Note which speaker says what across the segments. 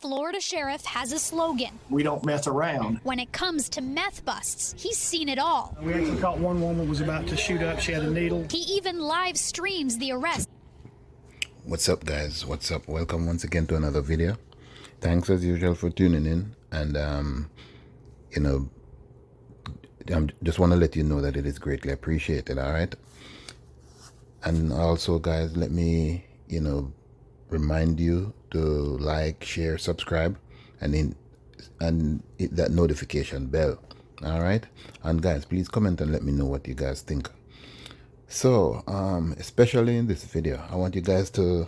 Speaker 1: Florida sheriff has a slogan.
Speaker 2: We don't mess around.
Speaker 1: When it comes to meth busts, he's seen it all.
Speaker 2: We actually caught one woman was about to shoot up. She had a needle.
Speaker 1: He even live streams the arrest.
Speaker 3: What's up, guys? What's up? Welcome once again to another video. Thanks as usual for tuning in, and I just want to let you know that it is greatly appreciated. All right. And also, guys, let me remind you to like, share, subscribe, and hit that notification bell. All right. And guys, please comment and let me know what you guys think. So especially in this video, I want you guys to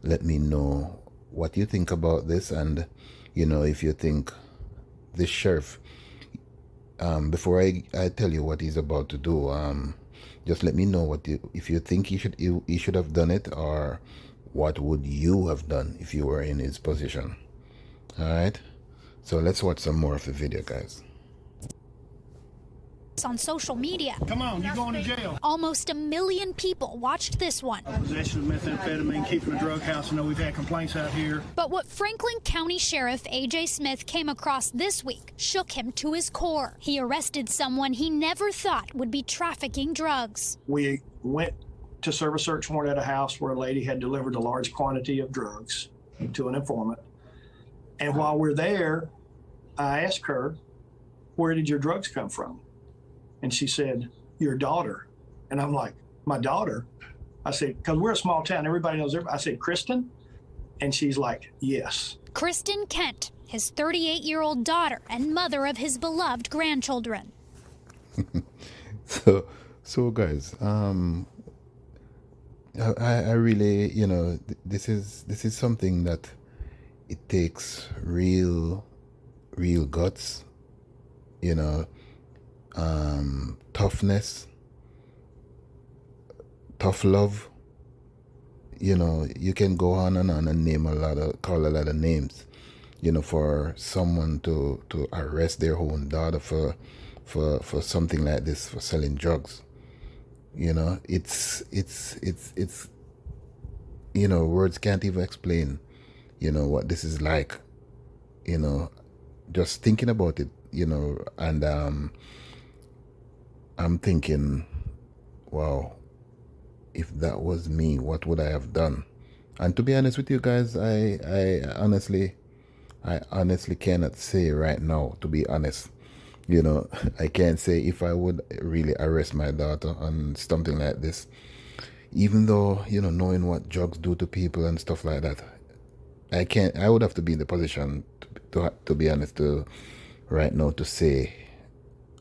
Speaker 3: let me know what you think about this, and if you think this sheriff, before I tell you what he's about to do, just let me know if you think he should have done it, or what would you have done if you were in his position. All right, so let's watch some more of the video, guys.
Speaker 1: On social media.
Speaker 2: Come on, you're going to jail.
Speaker 1: Almost 1 million people watched this one.
Speaker 2: Possession of methamphetamine, keeping a drug house. I know we've had complaints out here.
Speaker 1: But what Franklin County Sheriff A.J. Smith came across this week shook him to his core. He arrested someone he never thought would be trafficking drugs.
Speaker 2: We went to serve a search warrant at a house where a lady had delivered a large quantity of drugs to an informant. And while we're there, I asked her, "Where did your drugs come from?" And she said, "Your daughter." And I'm like, "My daughter?" I said, because we're a small town. Everybody knows everybody. I said, "Kristen?" And she's like, "Yes."
Speaker 1: Kristen Kent, his 38-year-old daughter and mother of his beloved grandchildren.
Speaker 3: So guys, I really, this is something that it takes real guts, toughness, tough love. You can go on and call a lot of names, for someone to arrest their own daughter for something like this, for selling drugs. It's words can't even explain what this is like, just thinking about it, and I'm thinking, wow, if that was me, what would I have done? And to be honest with you guys, I honestly cannot say right now, to be honest. I can't say if I would really arrest my daughter on something like this, even though, knowing what drugs do to people and stuff like that. I would have to be in the position to be honest, right now, to say,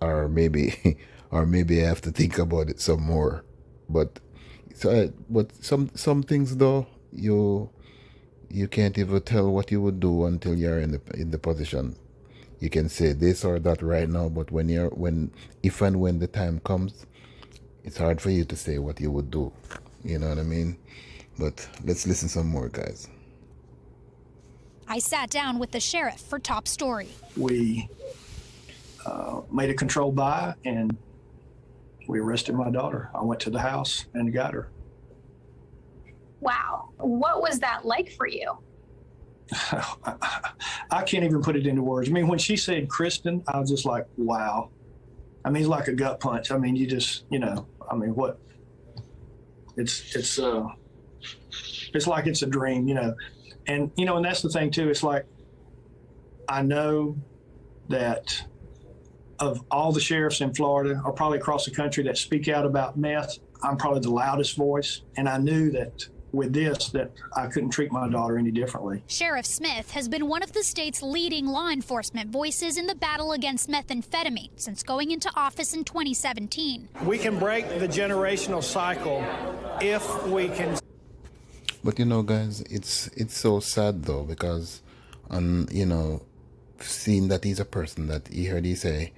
Speaker 3: or maybe I have to think about it some more. But some things though, you can't even tell what you would do until you're in the position. You can say this or that right now, but if and when the time comes, it's hard for you to say what you would do. You know what I mean? But let's listen some more, guys.
Speaker 1: I sat down with the sheriff for Top Story.
Speaker 2: We made a controlled buy and we arrested my daughter. I went to the house and got her.
Speaker 4: Wow. What was that like for you?
Speaker 2: I can't even put it into words. I mean, when she said Kristen, I was just like, wow. I mean, it's like a gut punch. I mean, you just, what? It's like it's a dream, And, and that's the thing too. It's like, I know that of all the sheriffs in Florida, or probably across the country, that speak out about meth, I'm probably the loudest voice. And I knew that with this, that I couldn't treat my daughter any differently.
Speaker 1: Sheriff Smith has been one of the state's leading law enforcement voices in the battle against methamphetamine since going into office in 2017.
Speaker 2: We can break the generational cycle if we can.
Speaker 3: But guys, it's so sad though, because seeing that he's a person that he say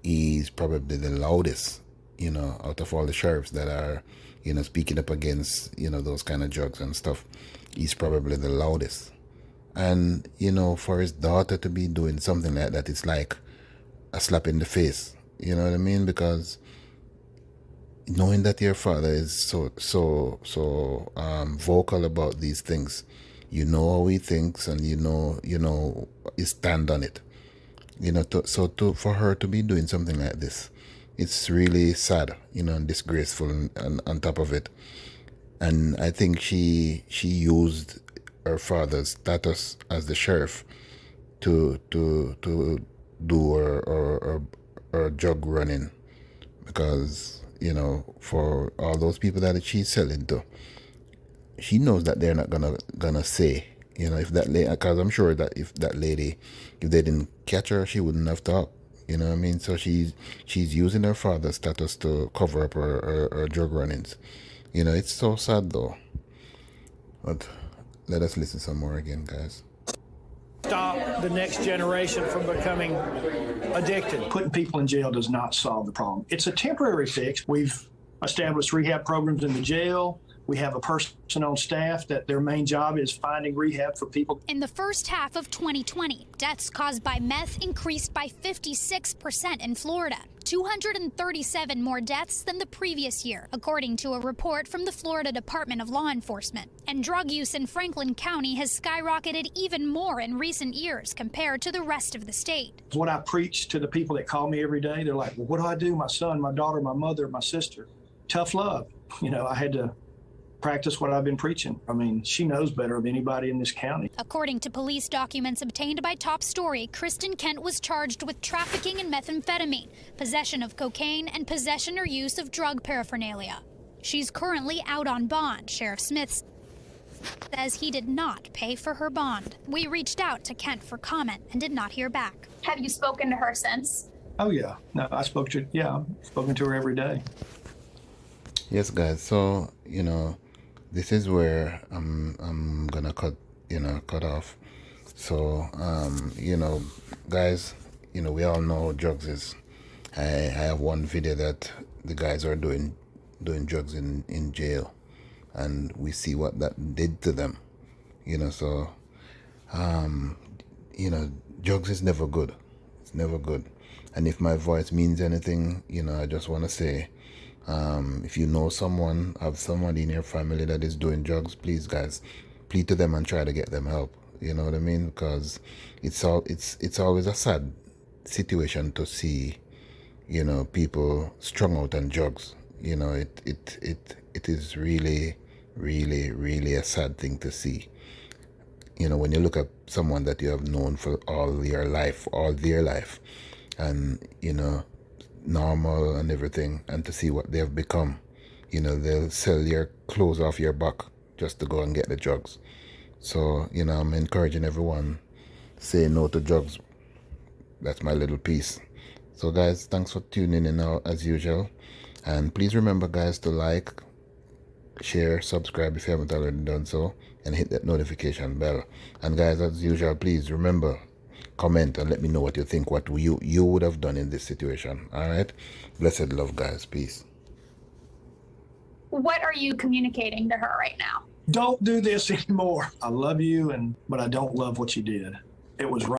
Speaker 3: he's probably the loudest, out of all the sheriffs that are, speaking up against, those kind of drugs and stuff. He's probably the loudest. And, for his daughter to be doing something like that, it's like a slap in the face. You know what I mean? Because knowing that your father is so vocal about these things, you know how he thinks, and you know his stand on it. For her to be doing something like this, it's really sad, and disgraceful, and on top of it. And I think she used her father's status as the sheriff to do her drug running, because for all those people that she's selling to, she knows that they're not gonna say, if that lady, because I'm sure that if they didn't catch her, she wouldn't have talked. You know what I mean? So she's using her father's status to cover up her drug runnings. It's so sad though. But let us listen some more again, guys.
Speaker 2: Stop the next generation from becoming addicted. Putting people in jail does not solve the problem. It's a temporary fix. We've established rehab programs in the jail. We have a person on staff that their main job is finding rehab for people.
Speaker 1: In the first half of 2020, deaths caused by meth increased by 56% in Florida. 237 more deaths than the previous year, according to a report from the Florida Department of Law Enforcement. And drug use in Franklin County has skyrocketed even more in recent years compared to the rest of the state.
Speaker 2: What I preach to the people that call me every day, they're like, well, what do I do? My son, my daughter, my mother, my sister. Tough love. I had to practice what I've been preaching. I mean, she knows better than anybody in this county.
Speaker 1: According to police documents obtained by Top Story, Kristen Kent was charged with trafficking in methamphetamine, possession of cocaine, and possession or use of drug paraphernalia. She's currently out on bond. Sheriff Smith says he did not pay for her bond. We reached out to Kent for comment and did not hear back.
Speaker 4: Have you spoken to her since?
Speaker 2: Oh, yeah. No, I've spoken to her every day.
Speaker 3: Yes, guys. So, this is where I'm gonna cut off. So, guys, we all know drugs is. I have one video that the guys are doing drugs in jail, and we see what that did to them. So, drugs is never good. It's never good. And if my voice means anything, I just want to say, if you know someone, have somebody in your family that is doing drugs, please, guys, plead to them and try to get them help. You know what I mean? Because it's always a sad situation to see, people strung out on drugs. It is really, really, really a sad thing to see. When you look at someone that you have known for all their life, and normal and everything, and to see what they have become. They'll sell your clothes off your back just to go and get the drugs. So, I'm encouraging everyone, say no to drugs. That's my little piece. So, guys, thanks for tuning in now, as usual. And please remember, guys, to like, share, subscribe if you haven't already done so, and hit that notification bell. And, guys, as usual, please remember, comment and let me know what you think, what you would have done in this situation. All right? Blessed love, guys. Peace.
Speaker 4: What are you communicating to her right now?
Speaker 2: Don't do this anymore. I love you, but I don't love what you did. It was wrong.